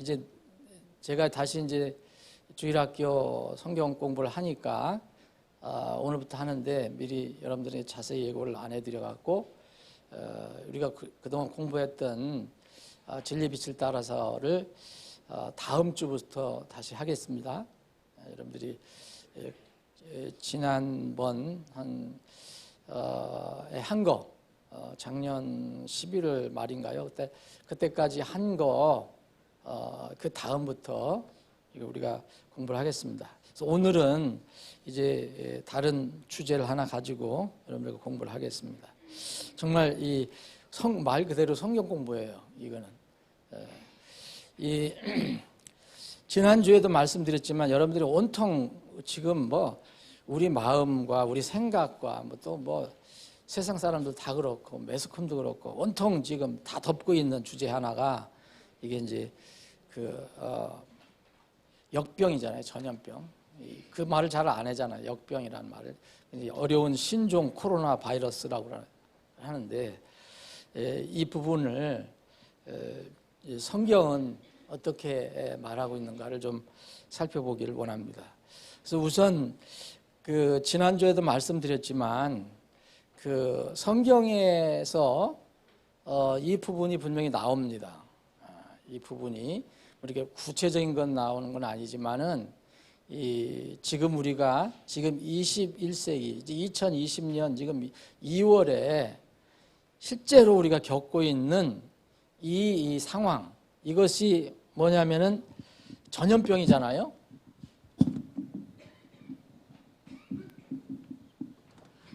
이제 제가 다시 이제 주일학교 성경 공부를 하니까 오늘부터 하는데 미리 여러분들이 자세히 예고를 안 해드려 갖고 우리가 그동안 공부했던 진리 빛을 따라서를 다음 주부터 다시 하겠습니다. 여러분들이 지난번 한 거 작년 11월 말인가요? 그때까지 한 거 그 다음부터 우리가 공부를 하겠습니다. 그래서 오늘은 이제 다른 주제를 하나 가지고 여러분들과 공부를 하겠습니다. 정말 이 말 그대로 성경 공부예요. 이거는 지난주에도 말씀드렸지만 여러분들이 온통 지금 뭐 우리 마음과 우리 생각과 또 세상 사람들 다 그렇고 매스컴도 그렇고 온통 지금 다 덮고 있는 주제 하나가 이게 이제 역병이잖아요. 전염병. 그 말을 잘 안 하잖아요. 역병이라는 말을. 어려운 신종 코로나 바이러스라고 하는데 이 부분을 성경은 어떻게 말하고 있는가를 좀 살펴보기를 원합니다. 그래서 우선 지난주에도 말씀드렸지만 성경에서 이 부분이 분명히 나옵니다. 이 부분이 이렇게 구체적인 건 나오는 건 아니지만은 지금 우리가 지금 21세기 2020년 지금 2월에 실제로 우리가 겪고 있는 이 상황, 이것이 뭐냐면은 전염병이잖아요.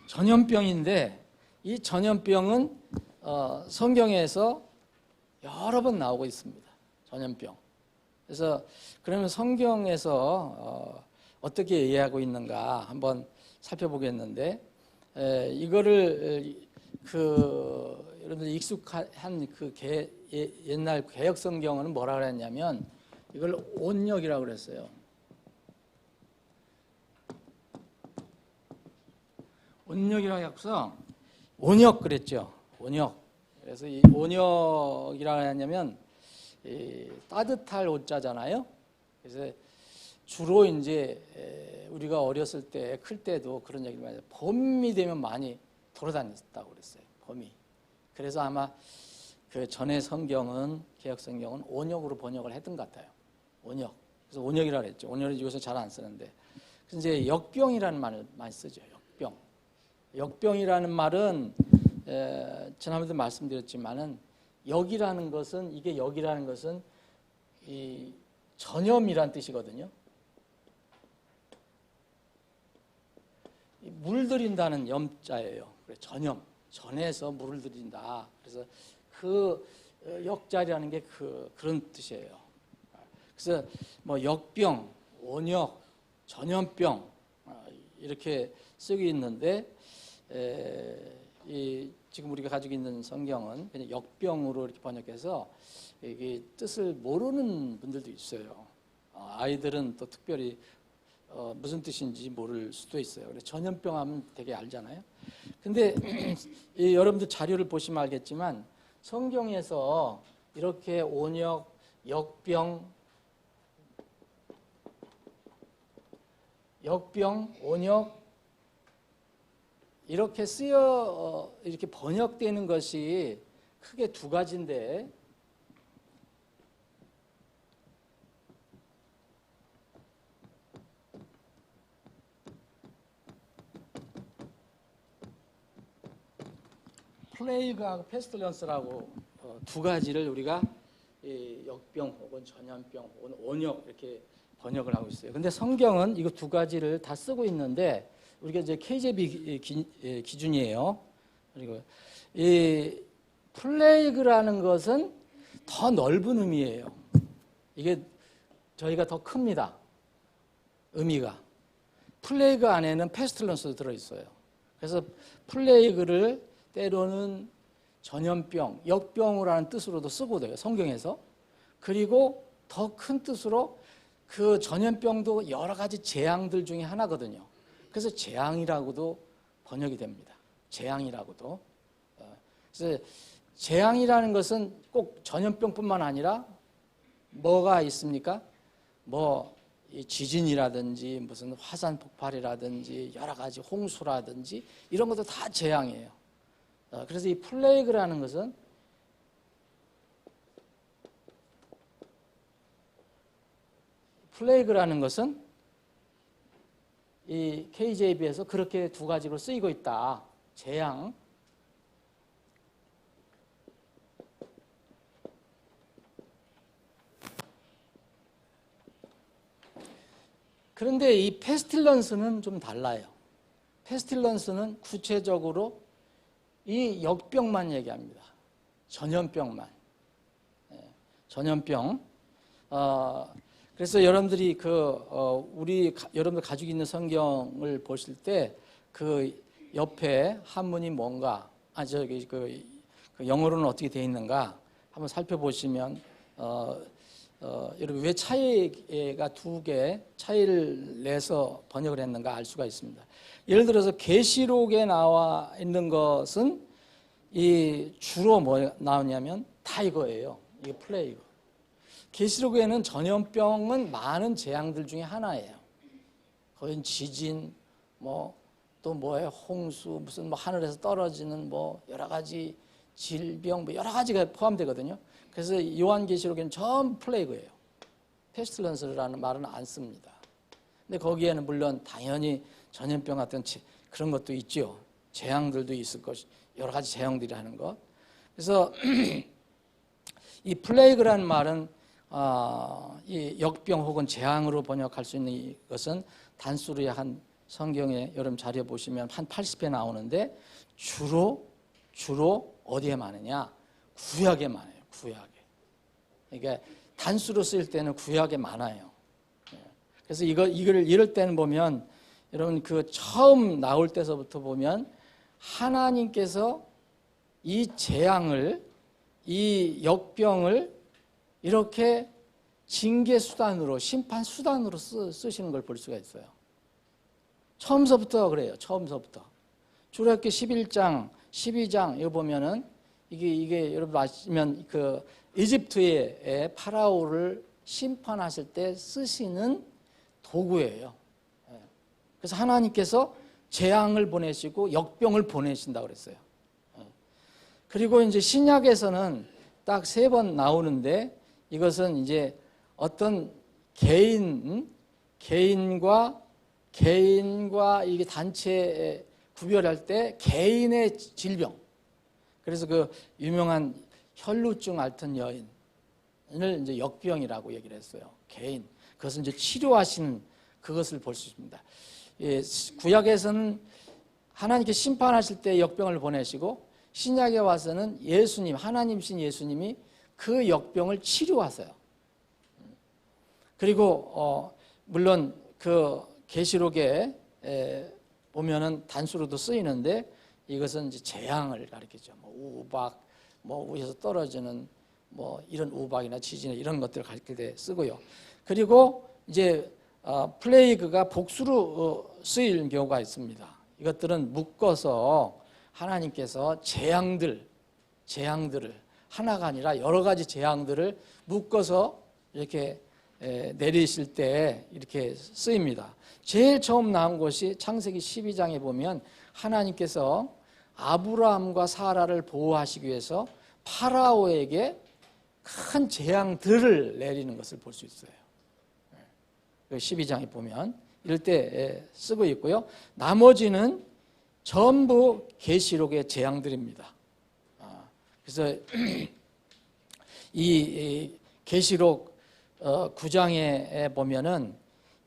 전염병인데 이 전염병은 성경에서 여러 번 나오고 있습니다. 전염병. 그래서 그러면 성경에서 어떻게 이해하고 있는가 한번 살펴보겠는데 이거를 여러분들 익숙한 옛날 개역 성경은 뭐라 그랬냐면 이걸 온역이라고 그랬어요. 온역이라고 해서 온역 그랬죠. 온역. 그래서 이 온역이라고 하냐면 따뜻할 온자잖아요. 그래서 주로 이제 우리가 어렸을 때, 클 때도 그런 얘기를 많이 해요. 봄이 되면 많이 돌아다녔다고 그랬어요. 봄이. 그래서 아마 그 전에 성경은, 개역 성경은 온역으로 번역을 했던 것 같아요. 온역. 그래서 온역이라고 그랬죠. 온역을 요새 잘 안 쓰는데. 그래서 이제 역병이라는 말을 많이 쓰죠. 역병. 역병이라는 말은 지난번에도 말씀드렸지만은 역이라는 것은 이 전염이란 뜻이거든요. 물들인다는 염자예요. 전염, 전에서 물을 들인다. 그래서 그 역자리라는 게 그런 뜻이에요. 그래서 뭐 역병, 온역, 전염병 이렇게 쓰고 있는데 지금 우리가 가지고 있는 성경은 그냥 역병으로 이렇게 번역해서 이게 뜻을 모르는 분들도 있어요. 아이들은 또 특별히 무슨 뜻인지 모를 수도 있어요. 그래서 전염병 하면 되게 알잖아요. 근데 여러분들 자료를 보시면 알겠지만 성경에서 이렇게 온역, 역병, 온역 이렇게 이렇게 번역되는 것이 크게 두 가지인데 플레이그하고 페스틸런스라고 두 가지를 우리가 역병 혹은 전염병 혹은 온역 이렇게 번역을 하고 있어요. 근데 성경은 이거 두 가지를 다 쓰고 있는데 우리가 이제 KJV 기준이에요. 그리고 이 플레이그라는 것은 더 넓은 의미예요. 이게 저희가 더 큽니다. 의미가. 플레이그 안에는 페스틸런스도 들어있어요. 그래서 플레이그를 때로는 전염병, 역병이라는 뜻으로도 쓰고 돼요. 성경에서. 그리고 더 큰 뜻으로 그 전염병도 여러 가지 재앙들 중에 하나거든요. 그래서 재앙이라고도 번역이 됩니다. 재앙이라고도. 그래서 재앙이라는 것은 꼭 전염병뿐만 아니라 뭐가 있습니까? 이 지진이라든지 무슨 화산 폭발이라든지 여러 가지 홍수라든지 이런 것도 다 재앙이에요. 그래서 이 플레이그라는 것은 이 KJV에서 그렇게 두 가지로 쓰이고 있다. 재앙. 그런데 이 페스틸런스는 좀 달라요. 페스틸런스는 구체적으로 이 역병만 얘기합니다. 전염병만. 전염병. 그래서 여러분들이 여러분들 가지고 있는 성경을 보실 때 그 옆에 한문이 뭔가, 그 영어로는 어떻게 되어 있는가 한번 살펴보시면, 여러분 왜 차이가 두 개 차이를 내서 번역을 했는가 알 수가 있습니다. 예를 들어서 계시록에 나와 있는 것은 이 주로 뭐 나오냐면 다 이거예요. 이게 플레이그. 계시록에는 전염병은 많은 재앙들 중에 하나예요. 거긴 지진, 또 뭐예요? 홍수, 무슨 하늘에서 떨어지는 여러 가지 질병, 여러 가지가 포함되거든요. 그래서 요한계시록에는 전부 플레이그예요. 페스틸런스라는 말은 안 씁니다. 근데 거기에는 물론 당연히 전염병 같은 그런 것도 있죠. 재앙들도 있을 것이, 여러 가지 재앙들이 하는 것. 그래서 이 플레이그라는 말은 이 역병 혹은 재앙으로 번역할 수 있는 이것은 단수로 한 성경에 여러분 자료 보시면 한 80회 나오는데 주로 어디에 많으냐? 구약에 많아요. 구약에. 그러니까 단수로 쓰일 때는 구약에 많아요. 그래서 이럴 때는 보면 여러분 그 처음 나올 때서부터 보면 하나님께서 이 재앙을, 이 역병을 이렇게 징계 수단으로, 심판 수단으로 쓰시는 걸 볼 수가 있어요. 처음서부터 그래요. 처음서부터. 출애굽기 11장, 12장 이거 보면은 이게 여러분 아시면 그 이집트의 파라오를 심판하실 때 쓰시는 도구예요. 그래서 하나님께서 재앙을 보내시고 역병을 보내신다고 그랬어요. 그리고 이제 신약에서는 딱 3번 나오는데 이것은 이제 어떤 개인과 이게 단체 구별할 때 개인의 질병. 그래서 그 유명한 혈루증 앓던 여인을 이제 역병이라고 얘기를 했어요. 개인. 그것은 이제 치료하시는 그것을 볼 수 있습니다. 구약에서는 하나님께 심판하실 때 역병을 보내시고 신약에 와서는 예수님, 하나님이신 예수님이 그 역병을 치료하세요. 그리고 물론 그 계시록에 보면은 단수로도 쓰이는데 이것은 이제 재앙을 가리키죠. 우박, 위에서 떨어지는 이런 우박이나 지진이나 이런 것들을 가리킬 때 쓰고요. 그리고 이제 플레이그가 복수로 쓰일 경우가 있습니다. 이것들은 묶어서 하나님께서 재앙들을 하나가 아니라 여러 가지 재앙들을 묶어서 이렇게 내리실 때 이렇게 쓰입니다. 제일 처음 나온 것이 창세기 12장에 보면 하나님께서 아브라함과 사라를 보호하시기 위해서 파라오에게 큰 재앙들을 내리는 것을 볼 수 있어요. 12장에 보면 이럴 때 쓰고 있고요. 나머지는 전부 계시록의 재앙들입니다. 그래서 이 계시록 9장에 보면은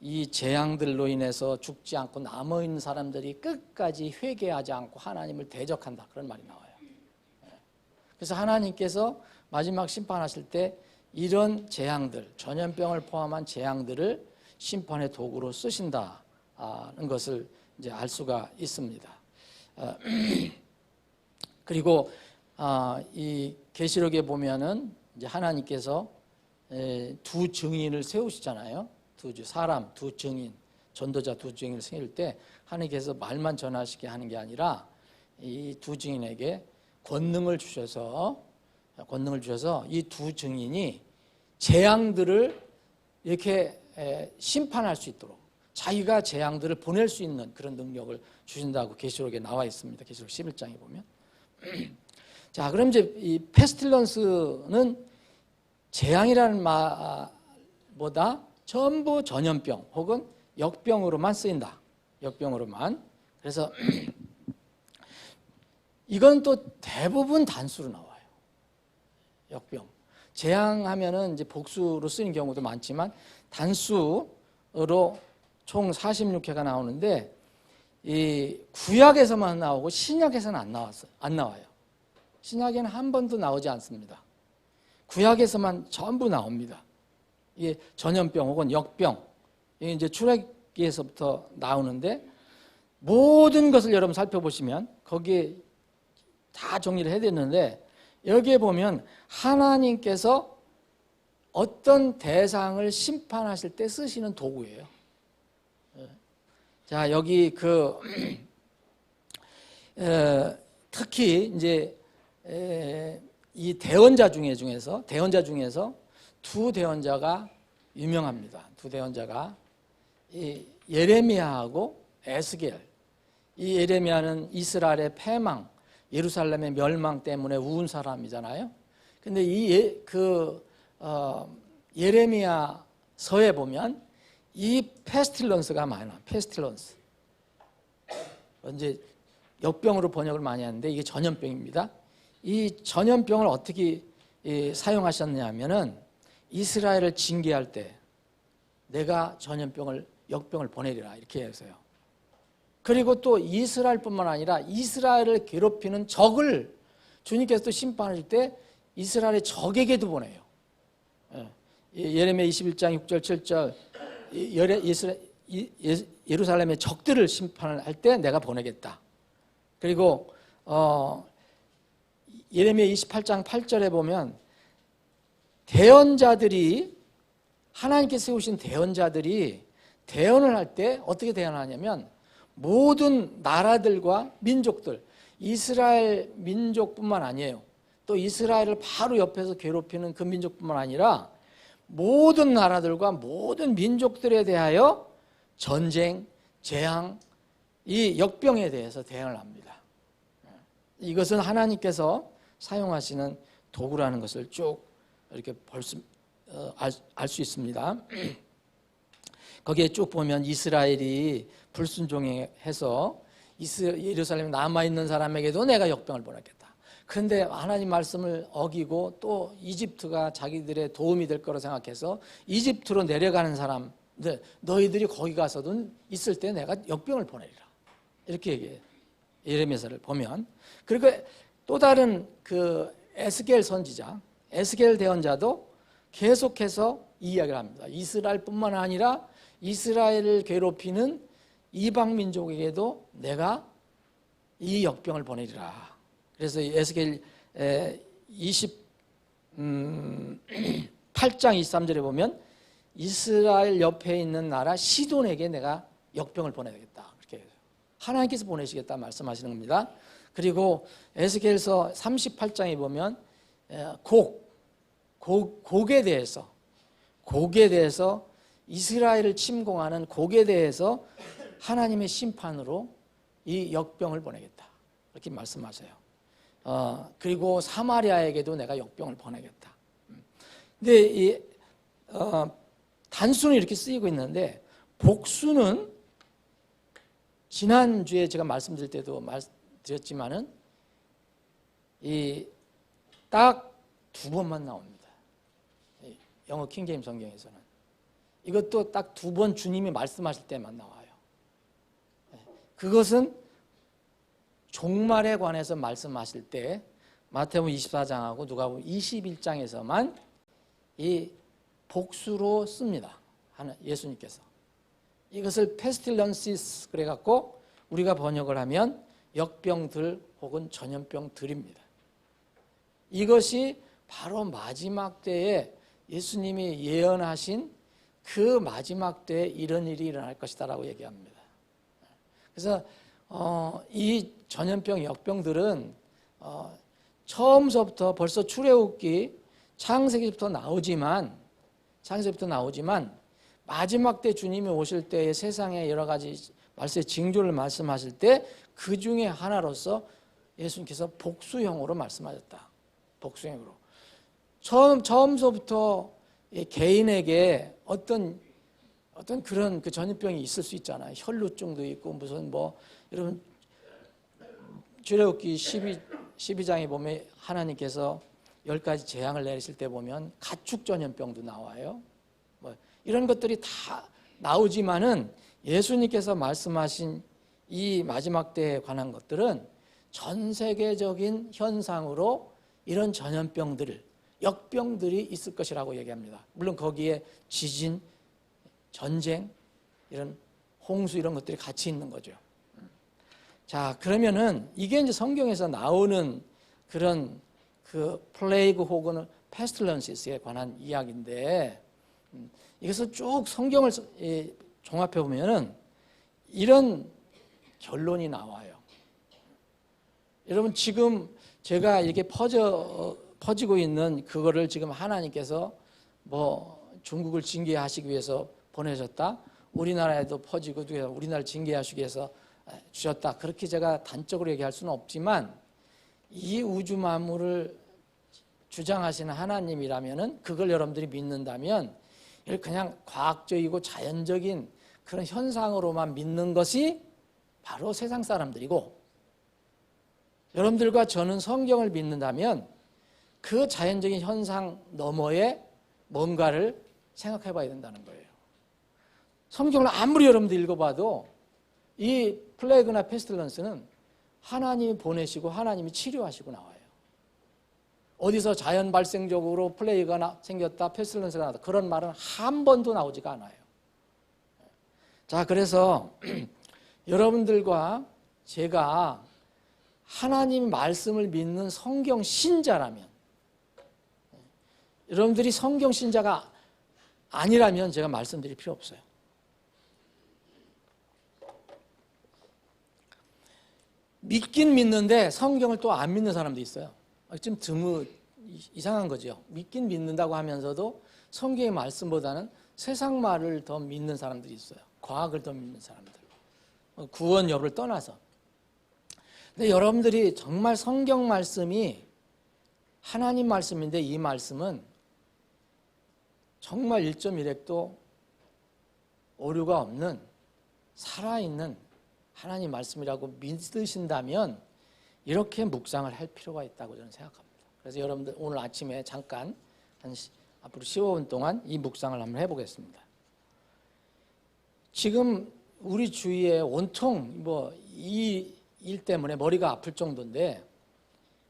이 재앙들로 인해서 죽지 않고 남아있는 사람들이 끝까지 회개하지 않고 하나님을 대적한다, 그런 말이 나와요. 그래서 하나님께서 마지막 심판하실 때 이런 재앙들, 전염병을 포함한 재앙들을 심판의 도구로 쓰신다는 것을 이제 알 수가 있습니다. 그리고 이 계시록에 보면은 이제 하나님께서 두 증인을 세우시잖아요. 사람 두 증인, 전도자 두 증인을 세울 때 하나님께서 말만 전하시게 하는 게 아니라 이 두 증인에게 권능을 주셔서 이 두 증인이 재앙들을 이렇게 심판할 수 있도록 자기가 재앙들을 보낼 수 있는 그런 능력을 주신다고 계시록에 나와 있습니다. 계시록 11장에 보면. 자, 그럼 이제 이 페스틸런스는 재앙이라는 말보다 전부 전염병 혹은 역병으로만 쓰인다. 역병으로만. 그래서 이건 또 대부분 단수로 나와요. 역병. 재앙하면은 이제 복수로 쓰이는 경우도 많지만 단수로 총 46회가 나오는데 이 구약에서만 나오고 신약에서는 안 나와요. 신약에는 한 번도 나오지 않습니다. 구약에서만 전부 나옵니다. 이게 전염병 혹은 역병. 이게 이제 출애기에서부터 나오는데 모든 것을 여러분 살펴보시면 거기에 다 정리를 해야 되는데 여기에 보면 하나님께서 어떤 대상을 심판하실 때 쓰시는 도구예요. 자, 여기 특히 이제 이 대언자 중에서 두 대언자가 유명합니다. 두 대언자가 이 예레미야하고 에스겔. 이 예레미야는 이스라엘의 패망, 예루살렘의 멸망 때문에 우은 사람이잖아요. 근데 예레미야서에 보면 이 페스틸런스가 많아. 페스틸런스. 이제 역병으로 번역을 많이 하는데 이게 전염병입니다. 이 전염병을 어떻게 사용하셨냐면은 이스라엘을 징계할 때 내가 역병을 보내리라 이렇게 해서요. 그리고 또 이스라엘뿐만 아니라 이스라엘을 괴롭히는 적을 주님께서 또 심판하실 때 이스라엘의 적에게도 보내요. 예레미야 21장 6절 7절 예루살렘의 적들을 심판을 할 때 내가 보내겠다. 그리고 예레미야 28장 8절에 보면 대언자들이 하나님께서 세우신 대언자들이 대언을 할 때 어떻게 대언하냐면 모든 나라들과 민족들, 이스라엘 민족뿐만 아니에요. 또 이스라엘을 바로 옆에서 괴롭히는 그 민족뿐만 아니라 모든 나라들과 모든 민족들에 대하여 전쟁, 재앙, 이 역병에 대해서 대응을 합니다. 이것은 하나님께서 사용하시는 도구라는 것을 쭉 이렇게 알 수 있습니다. 거기에 쭉 보면 이스라엘이 불순종해서 예루살렘에 남아있는 사람에게도 내가 역병을 보냈겠다. 그런데 하나님 말씀을 어기고 또 이집트가 자기들의 도움이 될 거라 생각해서 이집트로 내려가는 사람들, 너희들이 거기 가서도 있을 때 내가 역병을 보내리라. 이렇게 얘기해요. 예레미야서를 보면. 그리고 또 다른 에스겔 선지자, 에스겔 대언자도 계속해서 이 이야기를 합니다. 이스라엘뿐만 아니라 이스라엘을 괴롭히는 이방 민족에게도 내가 이 역병을 보내리라. 그래서 에스겔 28장 23절에 보면 이스라엘 옆에 있는 나라 시돈에게 내가 역병을 보내야겠다. 그렇게 하나님께서 보내시겠다 말씀하시는 겁니다. 그리고 에스겔서 38장에 보면 곡에 대해서 이스라엘을 침공하는 곡에 대해서 하나님의 심판으로 이 역병을 보내겠다. 이렇게 말씀하세요. 그리고 사마리아에게도 내가 역병을 보내겠다. 근데 단수는 이렇게 쓰이고 있는데 복수는 지난주에 제가 말씀드릴 때도 말씀드렸지만은 딱 두 번만 나옵니다. 영어 킹제임 성경에서는. 이것도 딱 두 번 주님이 말씀하실 때만 나와요. 그것은 종말에 관해서 말씀하실 때 마태복음 24장하고 누가복음 21장에서만 이 복수로 씁니다. 예수님께서. 이것을 페스틸런시스 그래갖고 우리가 번역을 하면 역병들 혹은 전염병들입니다. 이것이 바로 마지막 때에 예수님이 예언하신 그 마지막 때에 이런 일이 일어날 것이다라고 얘기합니다. 그래서 이 전염병, 역병들은 처음서부터 벌써 출애굽기 창세기부터 나오지만 창세부터 나오지만 마지막 때 주님이 오실 때에 세상에 여러 가지 말세의 징조를 말씀하실 때 그 중에 하나로서 예수님께서 복수형으로 말씀하셨다. 복수형으로. 처음서부터 개인에게 어떤 그런 그 전염병이 있을 수 있잖아요. 혈루증도 있고 무슨 뭐 여러분 출애굽기 12장에 보면 하나님께서 10가지 재앙을 내리실 때 보면 가축 전염병도 나와요. 뭐 이런 것들이 다 나오지만은 예수님께서 말씀하신 이 마지막 때에 관한 것들은 전 세계적인 현상으로 이런 전염병들, 역병들이 있을 것이라고 얘기합니다. 물론 거기에 지진, 전쟁, 이런 홍수 이런 것들이 같이 있는 거죠. 자, 그러면은 이게 이제 성경에서 나오는 그런 그 플레이그 혹은 페스틸런시스에 관한 이야기인데 이것을 쭉 성경을 종합해 보면은 이런 결론이 나와요. 여러분 지금 제가 이렇게 퍼지고 있는 그거를 지금 하나님께서 뭐 중국을 징계하시기 위해서 보내셨다. 우리나라에도 퍼지고 우리나라를 징계하시기 위해서 주셨다. 그렇게 제가 단적으로 얘기할 수는 없지만 이 우주 만물을 주장하시는 하나님이라면은 그걸 여러분들이 믿는다면 그냥 과학적이고 자연적인 그런 현상으로만 믿는 것이 바로 세상 사람들이고 여러분들과 저는 성경을 믿는다면 그 자연적인 현상 너머에 뭔가를 생각해 봐야 된다는 거예요. 성경을 아무리 여러분들 읽어봐도 이 플레이그나 페스틸런스는 하나님이 보내시고 하나님이 치료하시고 나와요. 어디서 자연 발생적으로 플레이가 생겼다, 페스틸런스가 나왔다 그런 말은 한 번도 나오지가 않아요. 자, 그래서 여러분들과 제가 하나님 말씀을 믿는 성경 신자라면 여러분들이 성경 신자가 아니라면 제가 말씀드릴 필요 없어요. 믿긴 믿는데 성경을 또 안 믿는 사람도 있어요. 좀 이상한 거죠. 믿긴 믿는다고 하면서도 성경의 말씀보다는 세상 말을 더 믿는 사람들이 있어요. 과학을 더 믿는 사람들. 구원 여부를 떠나서. 근데 여러분들이 정말 성경 말씀이 하나님 말씀인데 이 말씀은 정말 1.1핵도 오류가 없는 살아있는 하나님 말씀이라고 믿으신다면 이렇게 묵상을 할 필요가 있다고 저는 생각합니다. 그래서 여러분들 오늘 아침에 잠깐 앞으로 15분 동안 이 묵상을 한번 해보겠습니다. 지금 우리 주위에 온통 이 일 때문에 머리가 아플 정도인데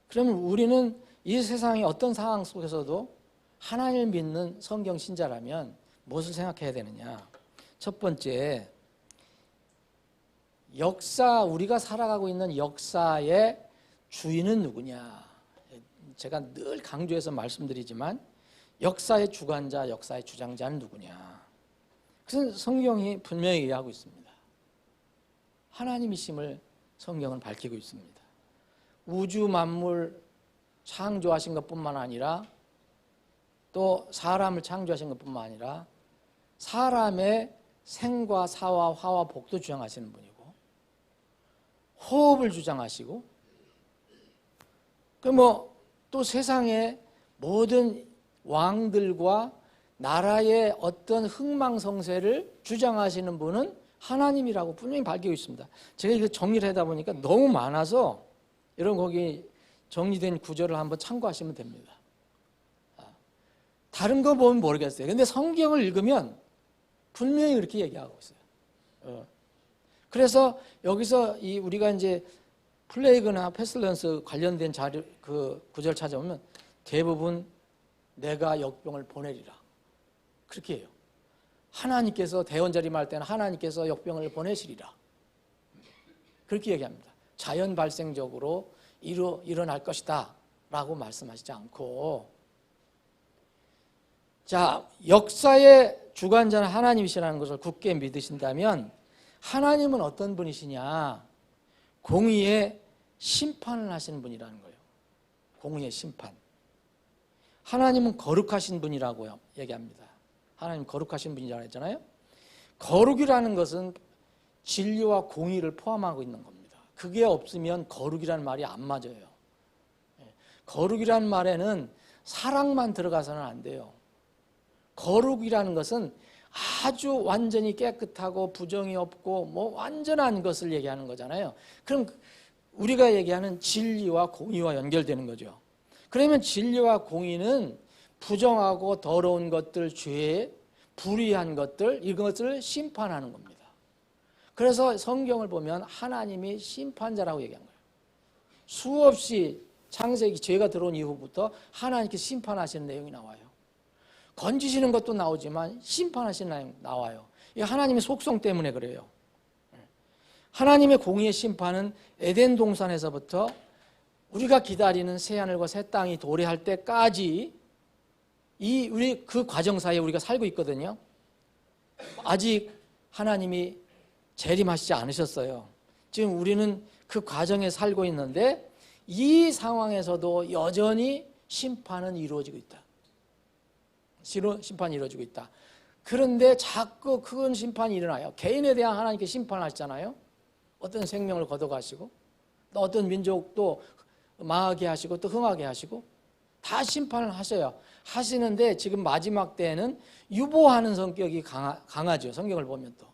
그러면 우리는 이 세상의 어떤 상황 속에서도 하나님을 믿는 성경 신자라면 무엇을 생각해야 되느냐? 첫 번째, 우리가 살아가고 있는 역사의 주인은 누구냐? 제가 늘 강조해서 말씀드리지만 역사의 주관자, 역사의 주장자는 누구냐? 그래서 성경이 분명히 얘기하고 있습니다. 하나님이심을 성경은 밝히고 있습니다. 우주 만물 창조하신 것뿐만 아니라 또 사람을 창조하신 것뿐만 아니라 사람의 생과 사와 화와 복도 주장하시는 분이고 호흡을 주장하시고 또 세상의 모든 왕들과 나라의 어떤 흥망성쇠를 주장하시는 분은 하나님이라고 분명히 밝히고 있습니다. 제가 이거 정리를 하다 보니까 너무 많아서 여러분 거기 정리된 구절을 한번 참고하시면 됩니다. 다른 거 보면 모르겠어요. 근데 성경을 읽으면 분명히 그렇게 얘기하고 있어요. 그래서 여기서 우리가 이제 플레이그나 페슬런스 관련된 자료 그 구절 찾아보면 대부분 내가 역병을 보내리라 그렇게 해요. 하나님께서 대원자림할 때는 하나님께서 역병을 보내시리라 그렇게 얘기합니다. 자연 발생적으로 일어날 것이다 라고 말씀하시지 않고 자, 역사의 주관자는 하나님이시라는 것을 굳게 믿으신다면 하나님은 어떤 분이시냐? 공의의 심판을 하시는 분이라는 거예요. 공의의 심판. 하나님은 거룩하신 분이라고요 얘기합니다. 하나님 거룩하신 분이라고 했잖아요. 거룩이라는 것은 진리와 공의를 포함하고 있는 겁니다. 그게 없으면 거룩이라는 말이 안 맞아요. 거룩이라는 말에는 사랑만 들어가서는 안 돼요. 거룩이라는 것은 아주 완전히 깨끗하고 부정이 없고 뭐 완전한 것을 얘기하는 거잖아요. 그럼 우리가 얘기하는 진리와 공의와 연결되는 거죠. 그러면 진리와 공의는 부정하고 더러운 것들, 죄, 불의한 것들, 이것을 심판하는 겁니다. 그래서 성경을 보면 하나님이 심판자라고 얘기한 거예요. 수없이 창세기 죄가 들어온 이후부터 하나님께 심판하시는 내용이 나와요. 건지시는 것도 나오지만 심판하시는 내용이 나와요. 이 하나님의 속성 때문에 그래요. 하나님의 공의의 심판은 에덴 동산에서부터 우리가 기다리는 새하늘과 새 땅이 도래할 때까지 우리 그 과정 사이에 우리가 살고 있거든요. 아직 하나님이 재림하시지 않으셨어요. 지금 우리는 그 과정에 살고 있는데 이 상황에서도 여전히 심판은 이루어지고 있다. 심판이 이루어지고 있다. 그런데 자꾸 큰 심판이 일어나요. 개인에 대한 하나님께 심판하시잖아요. 어떤 생명을 걷어가시고 또 어떤 민족도 망하게 하시고 또 흥하게 하시고 다 심판을 하셔요. 하시는데 지금 마지막 때에는 유보하는 성격이 강하죠. 성경을 보면 또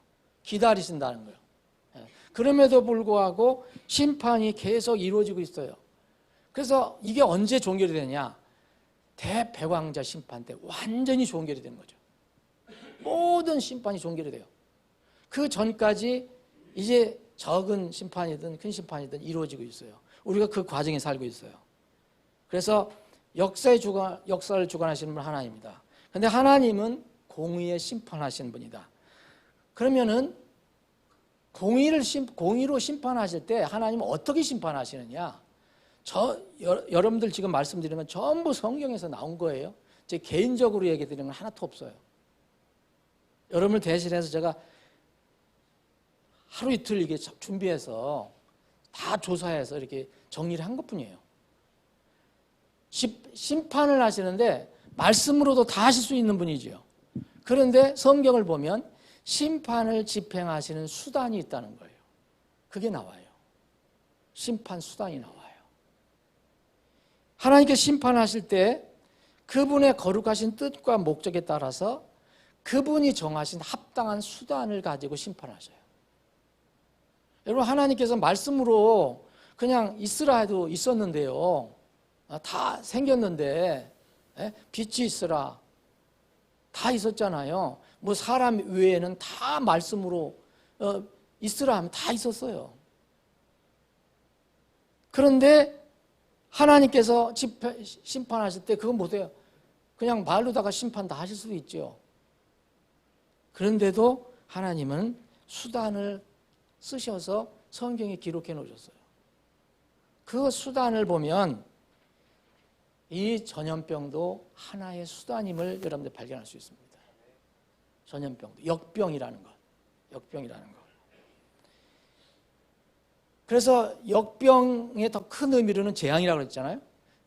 기다리신다는 거예요. 그럼에도 불구하고 심판이 계속 이루어지고 있어요. 그래서 이게 언제 종결이 되냐? 대배왕자 심판 때 완전히 종결이 되는 거죠. 모든 심판이 종결이 돼요. 그 전까지 이제 적은 심판이든 큰 심판이든 이루어지고 있어요. 우리가 그 과정에 살고 있어요. 그래서 역사를 주관하시는 분 하나님입니다. 그런데 하나님은 공의에 심판하시는 분이다. 그러면은 공의로 심판하실 때 하나님은 어떻게 심판하시느냐? 여러분들 지금 말씀드리는 건 전부 성경에서 나온 거예요. 제 개인적으로 얘기 드리는 건 하나도 없어요. 여러분을 대신해서 제가 하루 이틀 이게 준비해서 다 조사해서 이렇게 정리를 한 것뿐이에요. 심판을 하시는데 말씀으로도 다 하실 수 있는 분이죠. 그런데 성경을 보면 심판을 집행하시는 수단이 있다는 거예요. 그게 나와요. 심판 수단이 나와요. 하나님께 심판하실 때 그분의 거룩하신 뜻과 목적에 따라서 그분이 정하신 합당한 수단을 가지고 심판하셔요. 여러분, 하나님께서 말씀으로 그냥 있으라 해도 있었는데요. 다 생겼는데 빛이 있으라 다 있었잖아요. 뭐 사람 외에는 다 말씀으로 있으라 하면 다 있었어요. 그런데 하나님께서 심판하실 때 그건 못해요. 그냥 말로다가 심판 다 하실 수도 있죠. 그런데도 하나님은 수단을 쓰셔서 성경에 기록해 놓으셨어요. 그 수단을 보면 이 전염병도 하나의 수단임을 여러분들 발견할 수 있습니다. 전염병도 역병이라는 것. 그래서 역병의 더 큰 의미로는 재앙이라고 그랬잖아요.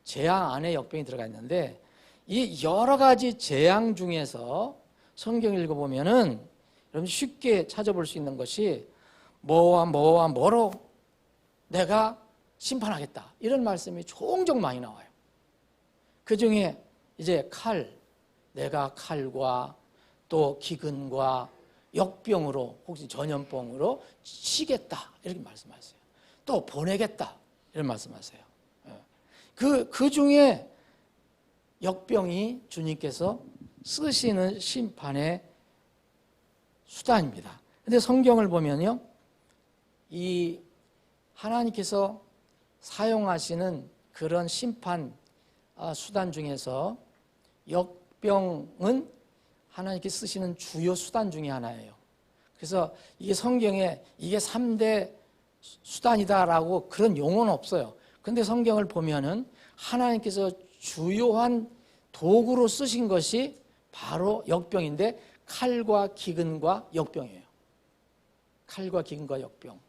재앙 안에 역병이 들어가 있는데 이 여러 가지 재앙 중에서 성경 읽어보면은 여러분 쉽게 찾아볼 수 있는 것이 뭐로 내가 심판하겠다 이런 말씀이 종종 많이 나와요. 그 중에 이제 내가 칼과 또 기근과 역병으로 혹시 전염병으로 치겠다 이렇게 말씀하세요. 또 보내겠다 이런 말씀하세요. 그 중에 역병이 주님께서 쓰시는 심판의 수단입니다. 그런데 성경을 보면요, 이 하나님께서 사용하시는 그런 심판 수단 중에서 역병은 하나님께 쓰시는 주요 수단 중에 하나예요. 그래서 이게 성경에 이게 3대 수단이다라고 그런 용어는 없어요. 그런데 성경을 보면은 하나님께서 주요한 도구로 쓰신 것이 바로 역병인데 칼과 기근과 역병이에요. 칼과 기근과 역병.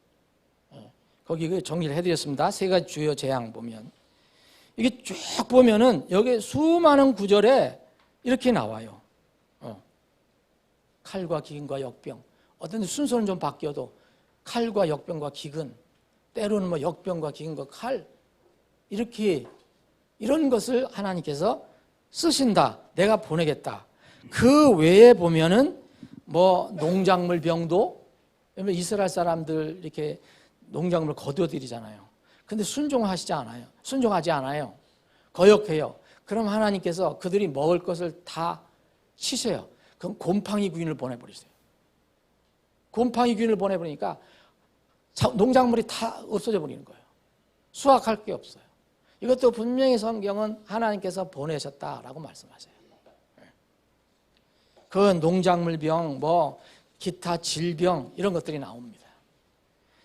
거기 정리를 해드렸습니다. 3가지 주요 재앙 보면 이게 쭉 보면은 여기 수많은 구절에 이렇게 나와요. 칼과 기근과 역병. 어떤 데 순서는 좀 바뀌어도 칼과 역병과 기근, 때로는 뭐 역병과 기근과 칼, 이렇게 이런 것을 하나님께서 쓰신다. 내가 보내겠다. 그 외에 보면은 뭐 농작물 병도, 이스라엘 사람들 이렇게 농작물 거두어들이잖아요. 근데 순종하지 않아요. 거역해요. 그럼 하나님께서 그들이 먹을 것을 다 치세요. 그럼 곰팡이 균을 보내버리세요. 곰팡이 균을 보내버리니까 농작물이 다 없어져 버리는 거예요. 수확할 게 없어요. 이것도 분명히 성경은 하나님께서 보내셨다라고 말씀하세요. 그 농작물병, 뭐 기타 질병 이런 것들이 나옵니다.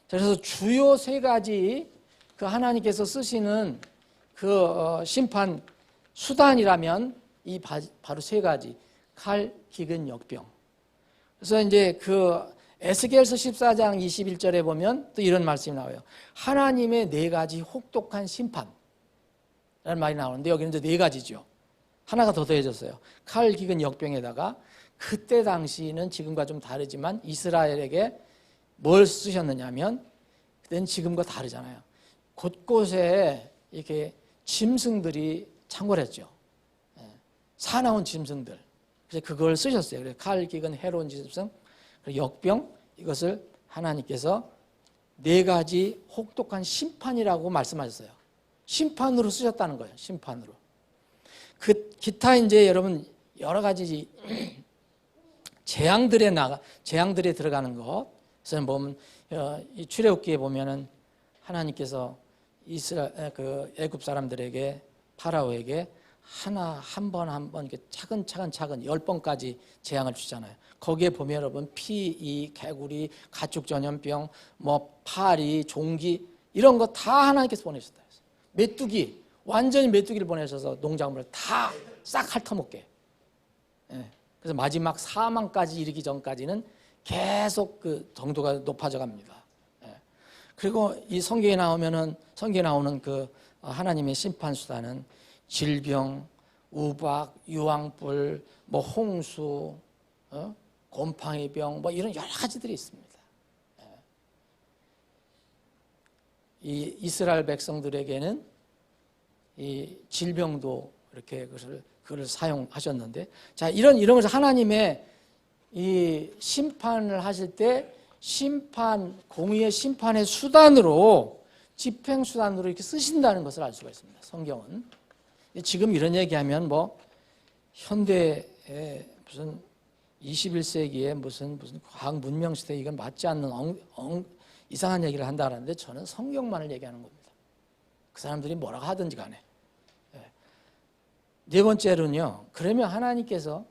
그래서 주요 세 가지 그 하나님께서 쓰시는 그 심판 수단이라면 이 바로 세 가지, 칼, 기근, 역병. 그래서 이제 그 에스겔서 14장 21절에 보면 또 이런 말씀이 나와요. 하나님의 네 가지 혹독한 심판이라는 말이 나오는데 여기는 이제 네 가지죠. 하나가 더 더해졌어요. 칼, 기근, 역병에다가 그때 당시는 지금과 좀 다르지만 이스라엘에게 뭘 쓰셨느냐 하면 그때는 지금과 다르잖아요. 곳곳에 이렇게 짐승들이 창궐했죠. 사나운 짐승들. 그래서 그걸 쓰셨어요. 그래서 칼, 기근, 해로운 짐승, 역병, 이것을 하나님께서 네 가지 혹독한 심판이라고 말씀하셨어요. 심판으로 쓰셨다는 거예요. 심판으로. 그 기타 이제 여러분 여러 가지 재앙들에 들어가는 것. 그래서 보면 이 출애굽기에 보면은 하나님께서 그 애굽 사람들에게 파라오에게 한 번 이렇게 차근차근 10번까지 재앙을 주잖아요. 거기에 보면 여러분 피, 개구리, 가축 전염병, 뭐 파리, 종기 이런 거 다 하나님께서 보내셨다. 메뚜기, 완전히 메뚜기를 보내셔서 농작물을 다 싹 핥아먹게. 그래서 마지막 사망까지 이르기 전까지는 계속 그 정도가 높아져 갑니다. 그리고 이 성경에 나오는 그 하나님의 심판 수단은 질병, 우박, 유황불, 뭐 홍수, 곰팡이병, 뭐 이런 여러 가지들이 있습니다. 이 이스라엘 백성들에게는 이 질병도 이렇게 그걸 사용하셨는데, 자 이런 것을 하나님의 이 심판을 하실 때 공의의 심판의 수단으로 집행 수단으로 이렇게 쓰신다는 것을 알 수가 있습니다. 성경은. 지금 이런 얘기하면 뭐 현대에 무슨 21세기에 무슨 과학 문명 시대 이건 맞지 않는 이상한 얘기를 한다는데 저는 성경만을 얘기하는 겁니다. 그 사람들이 뭐라고 하든지 간에. 네 번째로는요. 그러면 하나님께서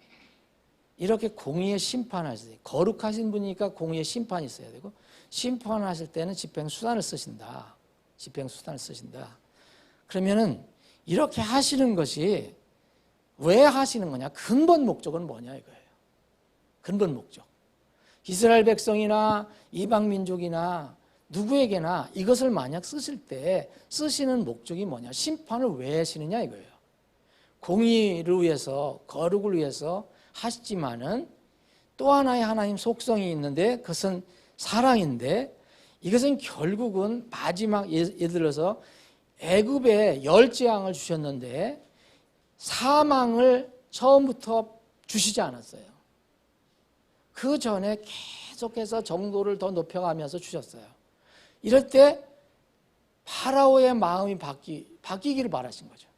이렇게 공의의 심판하실 때 거룩하신 분이니까 공의의 심판이 있어야 되고 심판하실 때는 집행수단을 쓰신다. 그러면은 이렇게 하시는 것이 왜 하시는 거냐? 근본 목적은 뭐냐 이거예요. 근본 목적. 이스라엘 백성이나 이방 민족이나 누구에게나 이것을 만약 쓰실 때 쓰시는 목적이 뭐냐? 심판을 왜 하시느냐 이거예요. 공의를 위해서, 거룩을 위해서 하시지만은 또 하나의 하나님 속성이 있는데 그것은 사랑인데 이것은 결국은 마지막 예를 들어서 애굽에 열재앙을 주셨는데 사망을 처음부터 주시지 않았어요. 그 전에 계속해서 정도를 더 높여가면서 주셨어요. 이럴 때 파라오의 마음이 바뀌기를 바라신 거죠.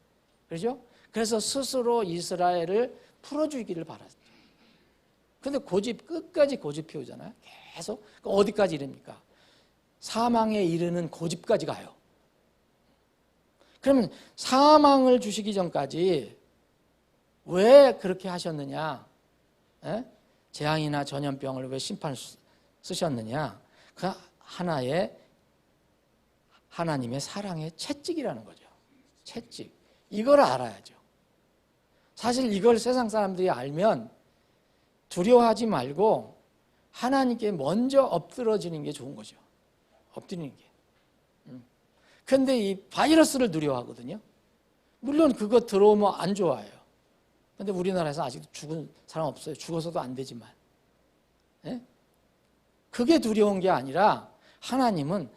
그렇죠? 그래서 스스로 이스라엘을 풀어주기를 바랐죠. 근데 끝까지 고집 피우잖아요. 계속. 어디까지 이릅니까? 사망에 이르는 고집까지 가요. 그러면 사망을 주시기 전까지 왜 그렇게 하셨느냐? 재앙이나 전염병을 왜 심판 쓰셨느냐? 그 하나의 하나님의 사랑의 채찍이라는 거죠. 채찍. 이걸 알아야죠. 사실 이걸 세상 사람들이 알면 두려워하지 말고 하나님께 먼저 엎드러지는 게 좋은 거죠. 엎드리는 게. 그런데 이 바이러스를 두려워하거든요. 물론 그거 들어오면 안 좋아요. 그런데 우리나라에서 아직도 죽은 사람 없어요. 죽어서도 안 되지만. 예? 그게 두려운 게 아니라 하나님은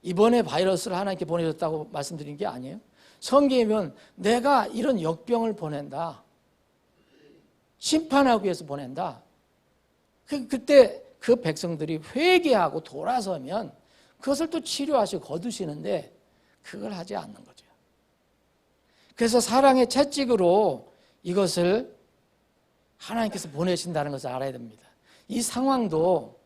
이번에 바이러스를 하나님께 보내줬다고 말씀드린 게 아니에요. 성경이면 내가 이런 역병을 보낸다. 심판하기 위해서 보낸다. 그때 그 백성들이 회개하고 돌아서면 그것을 또 치료하시고 거두시는데 그걸 하지 않는 거죠. 그래서 사랑의 채찍으로 이것을 하나님께서 보내신다는 것을 알아야 됩니다. 이 상황도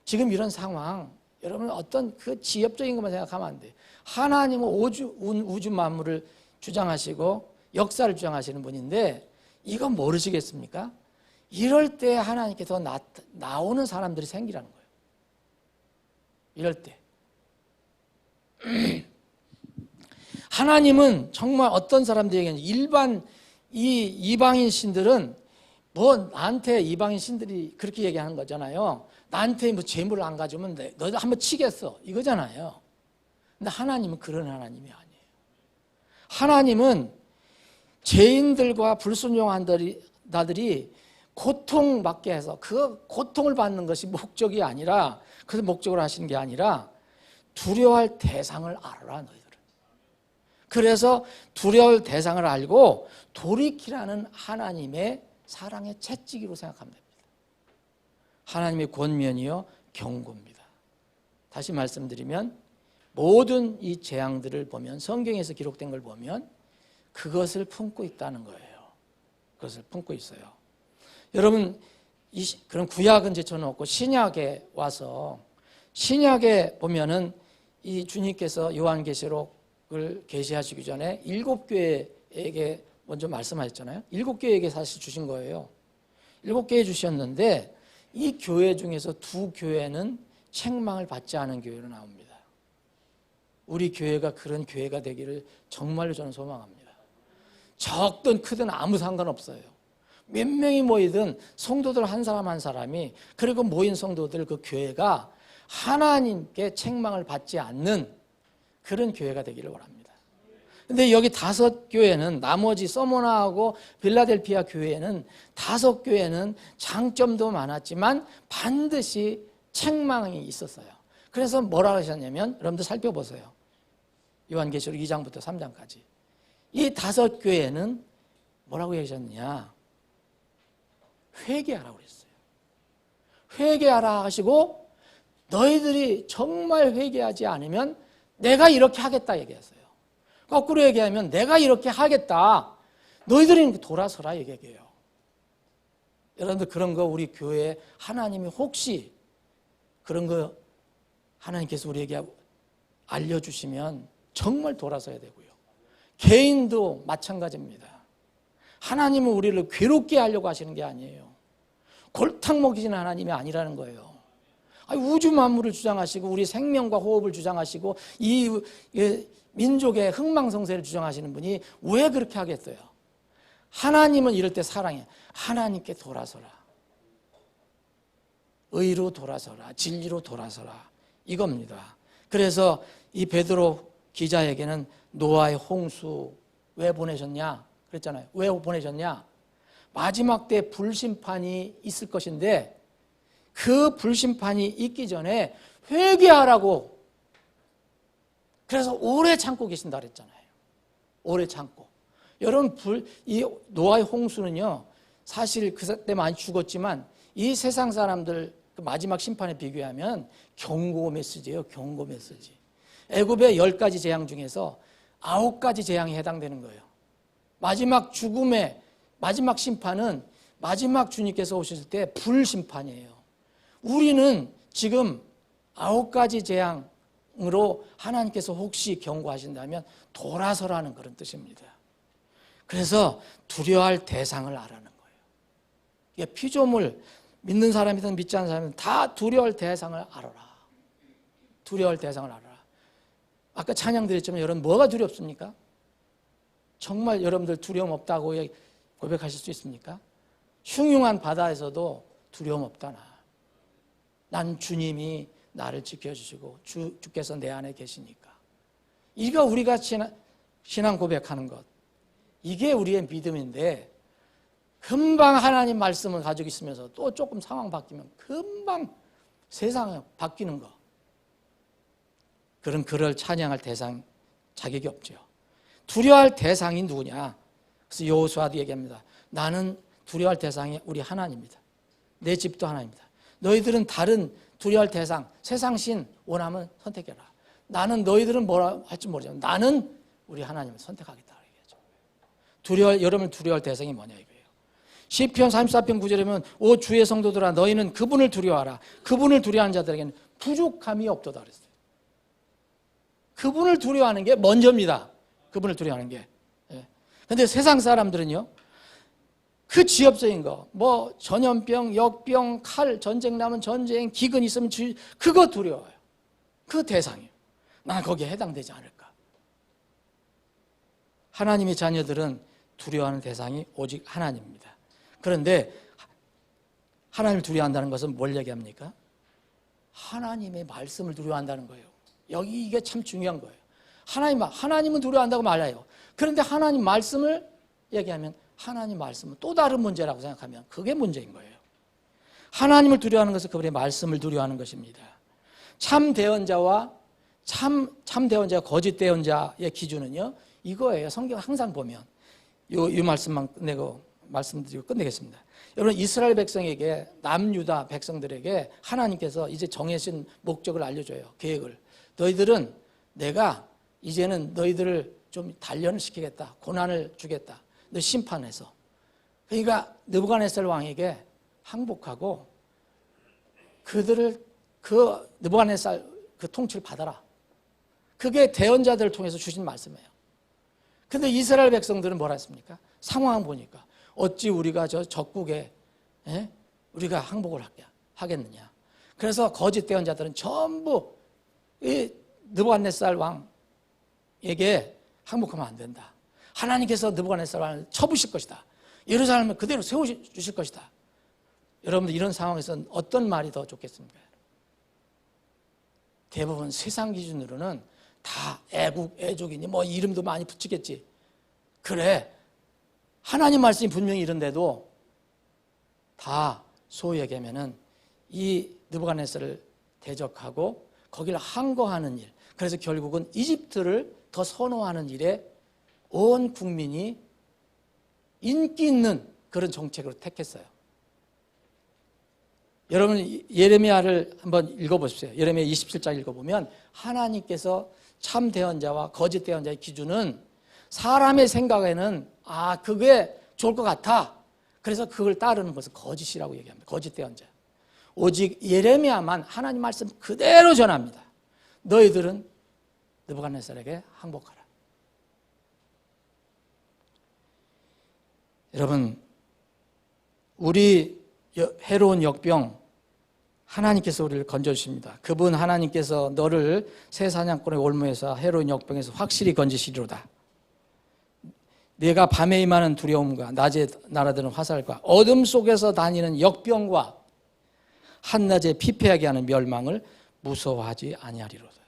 지금 이런 상황, 여러분 어떤 그 지엽적인 것만 생각하면 안 돼요. 하나님은 우주 만물을 주장하시고 역사를 주장하시는 분인데 이건 모르시겠습니까? 이럴 때 하나님께서 나오는 사람들이 생기라는 거예요. 이럴 때. 하나님은 정말 어떤 사람들에게는 일반 이방인 신들은 뭐 나한테 이방인 신들이 그렇게 얘기하는 거잖아요. 나한테 뭐 재물을 안 가져오면 너도 한번 치겠어 이거잖아요. 근데 하나님은 그런 하나님이 아니에요. 하나님은 죄인들과 불순종한 자들이 고통받게 해서 그 고통을 받는 것이 목적이 아니라, 그래서 목적으로 하시는 게 아니라 두려워할 대상을 알아라 너희들은. 그래서 두려워할 대상을 알고 돌이키라는 하나님의 사랑의 채찍이로 생각하면 됩니다. 하나님의 권면이요 경고입니다. 다시 말씀드리면 모든 이 재앙들을 보면, 성경에서 기록된 걸 보면 그것을 품고 있다는 거예요. 그것을 품고 있어요. 여러분 그런 구약은 제쳐놓고 신약에 와서, 신약에 보면은 이 주님께서 요한계시록을 계시하시기 전에 7교회에게 먼저 말씀하셨잖아요. 7교회에게 사실 주신 거예요. 7교회 주셨는데 이 교회 중에서 2교회는 책망을 받지 않은 교회로 나옵니다. 우리 교회가 그런 교회가 되기를 정말로 저는 소망합니다. 적든 크든 아무 상관없어요. 몇 명이 모이든 성도들 한 사람 한 사람이, 그리고 모인 성도들 그 교회가 하나님께 책망을 받지 않는 그런 교회가 되기를 원합니다. 근데 여기 5교회는, 나머지 서모나하고 빌라델피아 교회는 5교회는 장점도 많았지만 반드시 책망이 있었어요. 그래서 뭐라고 하셨냐면, 여러분들 살펴보세요. 요한계시록 2장부터 3장까지. 이 5교회는 뭐라고 하셨느냐? 회개하라고 그랬어요. 회개하라 하시고 너희들이 정말 회개하지 않으면 내가 이렇게 하겠다 얘기했어요. 거꾸로 얘기하면 내가 이렇게 하겠다. 너희들이 돌아서라 얘기해요. 여러분들 그런 거 우리 교회에 하나님이 혹시 그런 거 하나님께서 우리에게 알려주시면 정말 돌아서야 되고요. 개인도 마찬가지입니다. 하나님은 우리를 괴롭게 하려고 하시는 게 아니에요. 골탕 먹이시는 하나님이 아니라는 거예요. 우주 만물을 주장하시고 우리 생명과 호흡을 주장하시고 이 민족의 흥망성쇠를 주장하시는 분이 왜 그렇게 하겠어요? 하나님은 이럴 때 사랑해. 하나님께 돌아서라. 의로 돌아서라. 진리로 돌아서라. 이겁니다. 그래서 이 베드로 기자에게는 노아의 홍수 왜 보내셨냐? 그랬잖아요. 왜 보내셨냐? 마지막 때 불심판이 있을 것인데 그 불심판이 있기 전에 회개하라고, 그래서 오래 참고 계신다 그랬잖아요. 오래 참고. 여러분 이 노아의 홍수는요, 사실 그때 많이 죽었지만 이 세상 사람들 그 마지막 심판에 비교하면 경고 메시지예요. 경고 메시지. 애굽의 10가지 재앙 중에서 9가지 재앙이 해당되는 거예요. 마지막 죽음의 마지막 심판은 마지막 주님께서 오실 때 불심판이에요. 우리는 지금 9가지 재앙으로 하나님께서 혹시 경고하신다면 돌아서라는 그런 뜻입니다. 그래서 두려워할 대상을 알아는 거예요. 이게 피조물, 믿는 사람이든 믿지 않는 사람이든 다 두려워할 대상을 알아라. 두려워할 대상을 알아라. 아까 찬양 드렸지만 여러분 뭐가 두렵습니까? 정말 여러분들 두려움 없다고 고백하실 수 있습니까? 흉흉한 바다에서도 두려움 없다. 난 주님이 나를 지켜주시고 주께서 내 안에 계시니까. 이거 우리가 신앙 고백하는 것, 이게 우리의 믿음인데 금방 하나님 말씀을 가지고 있으면서 또 조금 상황 바뀌면 금방 세상이 바뀌는 거. 그를 찬양할 대상 자격이 없죠. 두려워할 대상이 누구냐? 그래서 여호수아도 얘기합니다. 나는 두려워할 대상이 우리 하나님입니다. 내 집도 하나님입니다. 너희들은 다른 두려워할 대상, 세상 신 원하면 선택해라. 나는 너희들은 뭐라 할지 모르지만 나는 우리 하나님을 선택하겠다. 여러분 두려워할 대상이 뭐냐 이거예요. 시편 34편 9절에 보면 오 주의 성도들아 너희는 그분을 두려워하라. 그분을 두려워하는 자들에게는 부족함이 없도다 그랬어요. 그분을 두려워하는 게 먼저입니다. 그분을 두려워하는 게. 그런데 세상 사람들은요. 그 지엽적인 거, 뭐 전염병, 역병, 칼, 전쟁 나면 전쟁, 기근 있으면 그거 두려워요. 그 대상이에요. 난 거기에 해당되지 않을까. 하나님의 자녀들은 두려워하는 대상이 오직 하나님입니다. 그런데 하나님을 두려워한다는 것은 뭘 얘기합니까? 하나님의 말씀을 두려워한다는 거예요. 여기 이게 참 중요한 거예요. 하나님은 두려워한다고 말해요. 그런데 하나님 말씀을 얘기하면 하나님 말씀은 또 다른 문제라고 생각하면 그게 문제인 거예요. 하나님을 두려워하는 것은 그분의 말씀을 두려워하는 것입니다. 참 대언자와 참 대언자와 거짓 대언자의 기준은요. 이거예요. 성경 항상 보면 이 말씀만 끝내고 말씀드리고 끝내겠습니다. 여러분 이스라엘 백성에게 남유다 백성들에게 하나님께서 이제 정해진 목적을 알려줘요. 계획을. 너희들은 내가 이제는 너희들을 좀 단련을 시키겠다. 고난을 주겠다. 너 심판해서. 그러니까 느부갓네살 왕에게 항복하고 그들을 그 느부갓네살 그 통치를 받아라. 그게 대언자들을 통해서 주신 말씀이에요. 근데 이스라엘 백성들은 뭐라 했습니까? 상황을 보니까 어찌 우리가 저 적국에 우리가 항복을 하겠느냐. 그래서 거짓 대언자들은 전부 이 느부갓네살 왕에게 항복하면 안 된다. 하나님께서 느부갓네살 왕을 쳐부실 것이다. 예루살렘을 그대로 세워주실 것이다. 여러분들 이런 상황에서 어떤 말이 더 좋겠습니까? 대부분 세상 기준으로는 다 애국, 애족이니 뭐 이름도 많이 붙이겠지. 그래. 하나님 말씀이 분명히 이런데도 다 소위 얘기하면은 이 느부갓네살을 대적하고 거기를 항거하는 일. 그래서 결국은 이집트를 더 선호하는 일에 온 국민이 인기 있는 그런 정책으로 택했어요. 여러분 예레미야를 한번 읽어보십시오. 예레미야 27장 읽어보면 하나님께서 참 대언자와 거짓 대언자의 기준은 사람의 생각에는 그게 좋을 것 같아. 그래서 그걸 따르는 것은 거짓이라고 얘기합니다. 거짓 대언자. 오직 예레미야만 하나님 말씀 그대로 전합니다. 너희들은 느부갓네살에게 항복하라. 여러분 우리 해로운 역병 하나님께서 우리를 건져주십니다. 그분 하나님께서 너를 새 사냥꾼의 올무에서 해로운 역병에서 확실히 건지시리로다. 내가 밤에 임하는 두려움과 낮에 날아드는 화살과 어둠 속에서 다니는 역병과 한낮에 피폐하게 하는 멸망을 무서워하지 아니하리로다.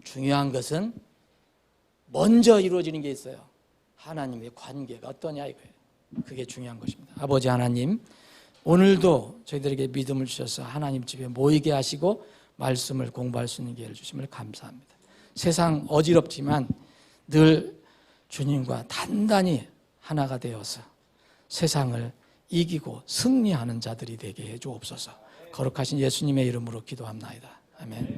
중요한 것은 먼저 이루어지는 게 있어요. 하나님의 관계가 어떠냐 이거예요. 그게 중요한 것입니다. 아버지 하나님, 오늘도 저희들에게 믿음을 주셔서 하나님 집에 모이게 하시고 말씀을 공부할 수 있는 기회를 주심을 감사합니다. 세상 어지럽지만 늘 주님과 단단히 하나가 되어서 세상을 이기고 승리하는 자들이 되게 해 주옵소서. 거룩하신 예수님의 이름으로 기도합나이다. 아멘.